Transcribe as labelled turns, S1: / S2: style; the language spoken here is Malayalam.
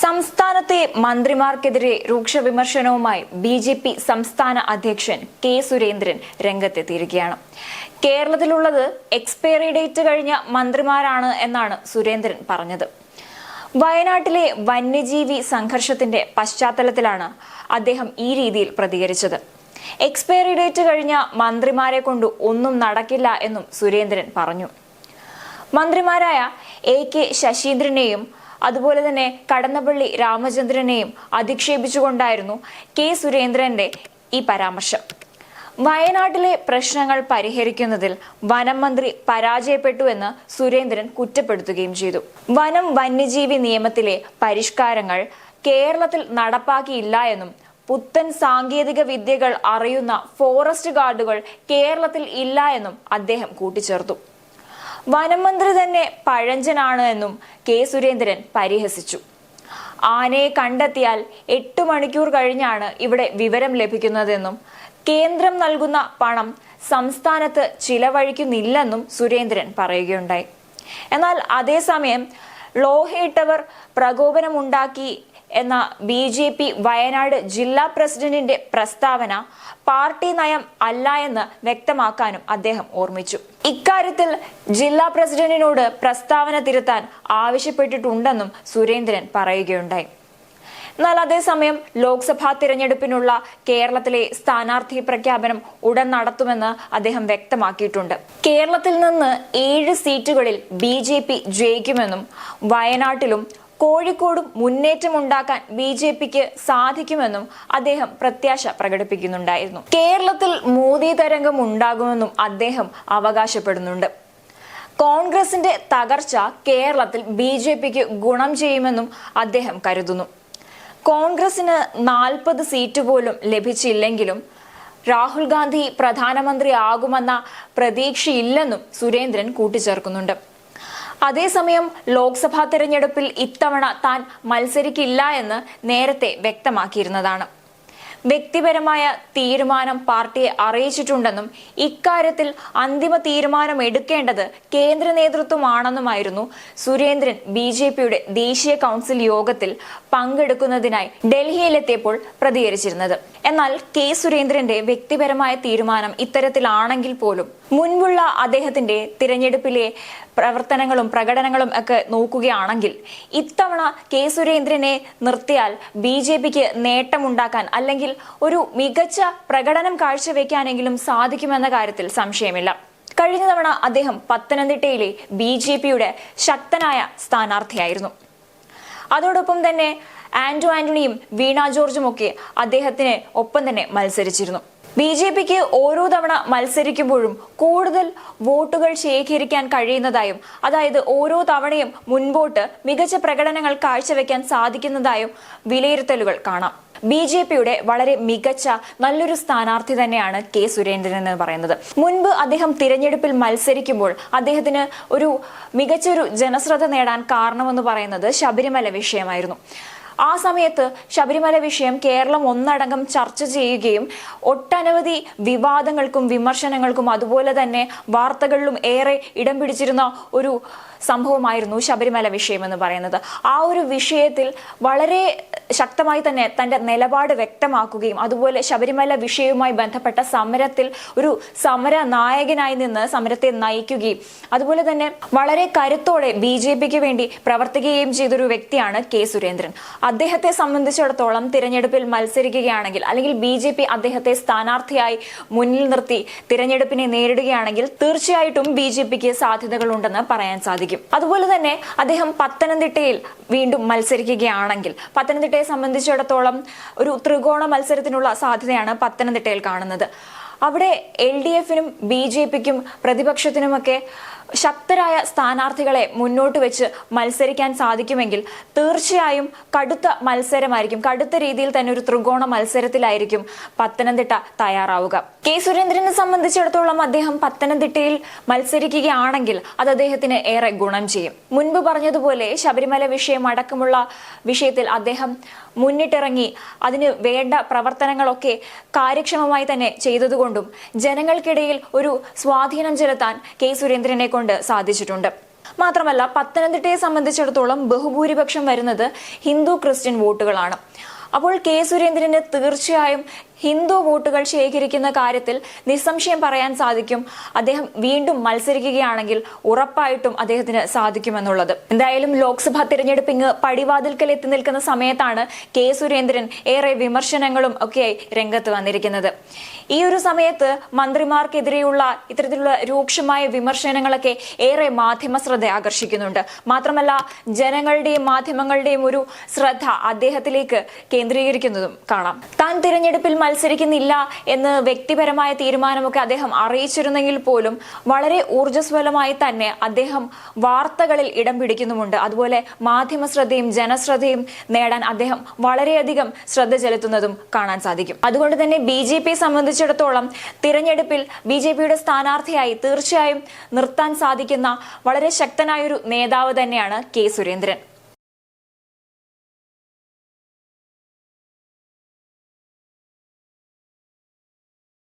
S1: സംസ്ഥാനത്തെ മന്ത്രിമാർക്കെതിരെ രൂക്ഷ വിമർശനവുമായി ബി.ജെ.പി. സംസ്ഥാന അധ്യക്ഷൻ കെ. സുരേന്ദ്രൻ രംഗത്തെത്തിയിരിക്കുകയാണ്. കേരളത്തിലുള്ളത് എക്സ്പയറി ഡേറ്റ് കഴിഞ്ഞ മന്ത്രിമാരാണ് എന്നാണ് സുരേന്ദ്രൻ പറഞ്ഞത്. വയനാട്ടിലെ വന്യജീവി സംഘർഷത്തിന്റെ പശ്ചാത്തലത്തിലാണ് അദ്ദേഹം ഈ രീതിയിൽ പ്രതികരിച്ചത്. എക്സ്പയറി ഡേറ്റ് കഴിഞ്ഞ മന്ത്രിമാരെ കൊണ്ട് ഒന്നും നടക്കില്ല എന്നും സുരേന്ദ്രൻ പറഞ്ഞു. മന്ത്രിമാരായ എ.കെ. ശശീന്ദ്രനെയും അതുപോലെ തന്നെ കടന്നപ്പള്ളി രാമചന്ദ്രനെയും അധിക്ഷേപിച്ചുകൊണ്ടായിരുന്നു കെ. സുരേന്ദ്രന്റെ ഈ പരാമർശം. വയനാട്ടിലെ പ്രശ്നങ്ങൾ പരിഹരിക്കുന്നതിൽ വനം മന്ത്രി പരാജയപ്പെട്ടുവെന്ന് സുരേന്ദ്രൻ കുറ്റപ്പെടുത്തുകയും ചെയ്തു. വനം വന്യജീവി നിയമത്തിലെ പരിഷ്കാരങ്ങൾ കേരളത്തിൽ നടപ്പാക്കിയില്ല എന്നും പുത്തൻ സാങ്കേതിക വിദ്യകൾ അറിയുന്ന ഫോറസ്റ്റ് ഗാർഡുകൾ കേരളത്തിൽ ഇല്ല എന്നും അദ്ദേഹം കൂട്ടിച്ചേർത്തു. വനം മന്ത്രി തന്നെ പഴഞ്ചനാണ് എന്നും കെ. സുരേന്ദ്രൻ പരിഹസിച്ചു. ആനയെ കണ്ടെത്തിയാൽ 8 മണിക്കൂർ കഴിഞ്ഞാണ് ഇവിടെ വിവരം ലഭിക്കുന്നതെന്നും കേന്ദ്രം നൽകുന്ന പണം സംസ്ഥാനത്ത് ചിലവഴിക്കുന്നില്ലെന്നും സുരേന്ദ്രൻ പറയുകയുണ്ടായി. എന്നാൽ അതേസമയം ലോഹയിട്ടവർ പ്രകോപനമുണ്ടാക്കി എന്ന ബി.ജെ.പി. വയനാട് ജില്ലാ പ്രസിഡന്റിന്റെ പ്രസ്താവന പാർട്ടി നയം അല്ല എന്ന് വ്യക്തമാക്കാനും അദ്ദേഹം ഓർമ്മിച്ചു. ഇക്കാര്യത്തിൽ ജില്ലാ പ്രസിഡന്റിനോട് പ്രസ്താവന തിരുത്താൻ ആവശ്യപ്പെട്ടിട്ടുണ്ടെന്നും സുരേന്ദ്രൻ പറയുകയുണ്ടായി. എന്നാൽ അതേസമയം ലോക്സഭാ തിരഞ്ഞെടുപ്പിനുള്ള കേരളത്തിലെ സ്ഥാനാർത്ഥി പ്രഖ്യാപനം ഉടൻ നടത്തുമെന്ന് അദ്ദേഹം വ്യക്തമാക്കിയിട്ടുണ്ട്. കേരളത്തിൽ നിന്ന് 7 സീറ്റുകളിൽ ബി.ജെ.പി. ജയിക്കുമെന്നും വയനാട്ടിലും കോഴിക്കോടും മുന്നേറ്റമുണ്ടാക്കാൻ ബി.ജെ.പിക്ക് സാധിക്കുമെന്നും അദ്ദേഹം പ്രത്യാശ പ്രകടിപ്പിക്കുന്നുണ്ടായിരുന്നു. കേരളത്തിൽ മോദി തരംഗം ഉണ്ടാകുമെന്നും അദ്ദേഹം അവകാശപ്പെടുന്നുണ്ട്. കോൺഗ്രസിന്റെ തകർച്ച കേരളത്തിൽ ബി.ജെ.പിക്ക് ഗുണം ചെയ്യുമെന്നും അദ്ദേഹം കരുതുന്നു. കോൺഗ്രസിന് 40 സീറ്റ് പോലും ലഭിച്ചില്ലെങ്കിലും രാഹുൽ ഗാന്ധി പ്രധാനമന്ത്രിയാകുമെന്ന പ്രതീക്ഷയില്ലെന്നും സുരേന്ദ്രൻ കൂട്ടിച്ചേർക്കുന്നുണ്ട്. അതേസമയം ലോക്സഭാ തെരഞ്ഞെടുപ്പിൽ ഇത്തവണ താൻ മത്സരിക്കില്ല എന്ന് നേരത്തെ വ്യക്തമാക്കിയിരുന്നതാണ്. വ്യക്തിപരമായ തീരുമാനം പാർട്ടിയെ അറിയിച്ചിട്ടുണ്ടെന്നും ഇക്കാര്യത്തിൽ അന്തിമ തീരുമാനം എടുക്കേണ്ടത് കേന്ദ്ര നേതൃത്വമാണെന്നുമായിരുന്നു സുരേന്ദ്രൻ ബി.ജെ.പിയുടെ ദേശീയ കൗൺസിൽ യോഗത്തിൽ പങ്കെടുക്കുന്നതിനായി ഡൽഹിയിലെത്തിയപ്പോൾ പ്രതികരിച്ചിരുന്നത്. എന്നാൽ കെ. സുരേന്ദ്രന്റെ വ്യക്തിപരമായ തീരുമാനം ഇത്തരത്തിലാണെങ്കിൽ പോലും മുൻപുള്ള അദ്ദേഹത്തിന്റെ തിരഞ്ഞെടുപ്പിലെ പ്രവർത്തനങ്ങളും പ്രകടനങ്ങളും ഒക്കെ നോക്കുകയാണെങ്കിൽ ഇത്തവണ കെ. സുരേന്ദ്രനെ നിർത്തിയാൽ ബി.ജെ.പിക്ക് നേട്ടമുണ്ടാക്കാൻ അല്ലെങ്കിൽ ഒരു മികച്ച പ്രകടനം കാഴ്ചവെക്കാനെങ്കിലും സാധിക്കുമെന്ന കാര്യത്തിൽ സംശയമില്ല. കഴിഞ്ഞ തവണ അദ്ദേഹം പത്തനംതിട്ടയിലെ ബി.ജെ.പിയുടെ ശക്തനായ സ്ഥാനാർത്ഥിയായിരുന്നു. അതോടൊപ്പം തന്നെ ആന്റണിയും വീണ ജോർജും ഒക്കെ അദ്ദേഹത്തിന് ഒപ്പം തന്നെ മത്സരിച്ചിരുന്നു. ബി.ജെ.പിക്ക് ഓരോ തവണ മത്സരിക്കുമ്പോഴും കൂടുതൽ വോട്ടുകൾ ശേഖരിക്കാൻ കഴിയുന്നതായും അതായത് ഓരോ തവണയും മുൻപോട്ട് മികച്ച പ്രകടനങ്ങൾ കാഴ്ചവെക്കാൻ സാധിക്കുന്നതായും വിലയിരുത്തലുകൾ കാണാം. ബി.ജെ.പിയുടെ വളരെ മികച്ച നല്ലൊരു സ്ഥാനാർത്ഥി തന്നെയാണ് കെ. സുരേന്ദ്രൻ എന്ന് പറയുന്നത്. മുൻപ് അദ്ദേഹം തിരഞ്ഞെടുപ്പിൽ മത്സരിക്കുമ്പോൾ അദ്ദേഹത്തിന് ഒരു മികച്ചൊരു ജനശ്രദ്ധ നേടാൻ കാരണമെന്ന് പറയുന്നത് ശബരിമല വിഷയമായിരുന്നു. ആ സമയത്ത് ശബരിമല വിഷയം കേരളം ഒന്നടങ്കം ചർച്ച ചെയ്യുകയും ഒട്ടനവധി വിവാദങ്ങൾക്കും വിമർശനങ്ങൾക്കും അതുപോലെ തന്നെ വാർത്തകളിലും ഏറെ ഇടം പിടിച്ചിരുന്ന ഒരു സംഭവമായിരുന്നു ശബരിമല വിഷയം എന്ന് പറയുന്നത്. ആ ഒരു വിഷയത്തിൽ വളരെ ശക്തമായി തന്നെ തന്റെ നിലപാട് വ്യക്തമാക്കുകയും അതുപോലെ ശബരിമല വിഷയവുമായി ബന്ധപ്പെട്ട സമരത്തിൽ ഒരു സമര നായകനായി നിന്ന് സമരത്തെ നയിക്കുകയും അതുപോലെ തന്നെ വളരെ കരുത്തോടെ ബി.ജെ.പിക്ക് വേണ്ടി പ്രവർത്തിക്കുകയും ചെയ്തൊരു വ്യക്തിയാണ് കെ. സുരേന്ദ്രൻ. അദ്ദേഹത്തെ സംബന്ധിച്ചിടത്തോളം തിരഞ്ഞെടുപ്പിൽ മത്സരിക്കുകയാണെങ്കിൽ അല്ലെങ്കിൽ ബി.ജെ.പി. അദ്ദേഹത്തെ സ്ഥാനാർത്ഥിയായി മുന്നിൽ നിർത്തി തിരഞ്ഞെടുപ്പിനെ നേരിടുകയാണെങ്കിൽ തീർച്ചയായിട്ടും ബി.ജെ.പിക്ക് സാധ്യതകളുണ്ടെന്ന് പറയാൻ സാധിക്കും. അതുപോലെ തന്നെ അദ്ദേഹം പത്തനംതിട്ടയിൽ വീണ്ടും മത്സരിക്കുകയാണെങ്കിൽ പത്തനംതിട്ടയെ സംബന്ധിച്ചിടത്തോളം ഒരു ത്രികോണ മത്സരത്തിനുള്ള സാധ്യതയാണ് പത്തനംതിട്ടയിൽ കാണുന്നത്. അവിടെ എൽ.ഡി.എഫിനും ബി.ജെ.പിക്കും പ്രതിപക്ഷത്തിനുമൊക്കെ ശക്തരായ സ്ഥാനാർത്ഥികളെ മുന്നോട്ട് വെച്ച് മത്സരിക്കാൻ സാധിക്കുമെങ്കിൽ തീർച്ചയായും കടുത്ത മത്സരമായിരിക്കും. കടുത്ത രീതിയിൽ തന്നെ ഒരു ത്രികോണ മത്സരത്തിലായിരിക്കും പത്തനംതിട്ട തയ്യാറാവുക. കെ. സുരേന്ദ്രനെ സംബന്ധിച്ചിടത്തോളം അദ്ദേഹം പത്തനംതിട്ടയിൽ മത്സരിക്കുകയാണെങ്കിൽ അത് അദ്ദേഹത്തിന് ഏറെ ഗുണം ചെയ്യും. മുൻപ് പറഞ്ഞതുപോലെ ശബരിമല വിഷയം അടക്കമുള്ള വിഷയത്തിൽ അദ്ദേഹം മുന്നിട്ടിറങ്ങി അതിന് വേണ്ട പ്രവർത്തനങ്ങളൊക്കെ കാര്യക്ഷമമായി തന്നെ ചെയ്തതുകൊണ്ടും ജനങ്ങൾക്കിടയിൽ ഒരു സ്വാധീനം ചെലുത്താൻ കെ. സുരേന്ദ്രനെ കൊണ്ട് സാധിച്ചിട്ടുണ്ട്. മാത്രമല്ല പത്തനംതിട്ടയെ സംബന്ധിച്ചിടത്തോളം ബഹുഭൂരിപക്ഷം വരുന്നത് ഹിന്ദു ക്രിസ്ത്യൻ വോട്ടുകളാണ്. അപ്പോൾ കെ സുരേന്ദ്രന് തീർച്ചയായും ഹിന്ദു വോട്ടുകൾ ശേഖരിക്കുന്ന കാര്യത്തിൽ നിസ്സംശയം പറയാൻ സാധിക്കും അദ്ദേഹം വീണ്ടും മത്സരിക്കുകയാണെങ്കിൽ ഉറപ്പായിട്ടും അദ്ദേഹത്തിന് സാധിക്കുമെന്നുള്ളത്. എന്തായാലും ലോക്സഭാ തിരഞ്ഞെടുപ്പ് ഇങ്ങ് പടിവാതിൽക്കൽ എത്തി നിൽക്കുന്ന സമയത്താണ് കെ സുരേന്ദ്രൻ ഏറെ വിമർശനങ്ങളും ഒക്കെയായി രംഗത്ത് വന്നിരിക്കുന്നത്. ഈ ഒരു സമയത്ത് മന്ത്രിമാർക്കെതിരെയുള്ള ഇത്തരത്തിലുള്ള രൂക്ഷമായ വിമർശനങ്ങളൊക്കെ ഏറെ മാധ്യമ ശ്രദ്ധ ആകർഷിക്കുന്നുണ്ട്. മാത്രമല്ല ജനങ്ങളുടെയും മാധ്യമങ്ങളുടെയും ഒരു ശ്രദ്ധ അദ്ദേഹത്തിലേക്ക് കേന്ദ്രീകരിക്കുന്നതും കാണാം. താൻ തിരഞ്ഞെടുപ്പിൽ മത്സരിക്കുന്നില്ല എന്ന് വ്യക്തിപരമായ തീരുമാനമൊക്കെ അദ്ദേഹം അറിയിച്ചിരുന്നെങ്കിൽ പോലും വളരെ ഊർജ്ജസ്വലമായി തന്നെ അദ്ദേഹം വാർത്തകളിൽ ഇടം പിടിക്കുന്നുമുണ്ട്. അതുപോലെ മാധ്യമ ശ്രദ്ധയും ജനശ്രദ്ധയും നേടാൻ അദ്ദേഹം വളരെയധികം ശ്രദ്ധ ചെലുത്തുന്നതും കാണാൻ സാധിക്കും. അതുകൊണ്ട് തന്നെ BJP സംബന്ധിച്ചിടത്തോളം തിരഞ്ഞെടുപ്പിൽ BJPയുടെ സ്ഥാനാർത്ഥിയായി തീർച്ചയായും നിർത്താൻ സാധിക്കുന്ന വളരെ ശക്തനായൊരു നേതാവ് തന്നെയാണ് കെ സുരേന്ദ്രൻ.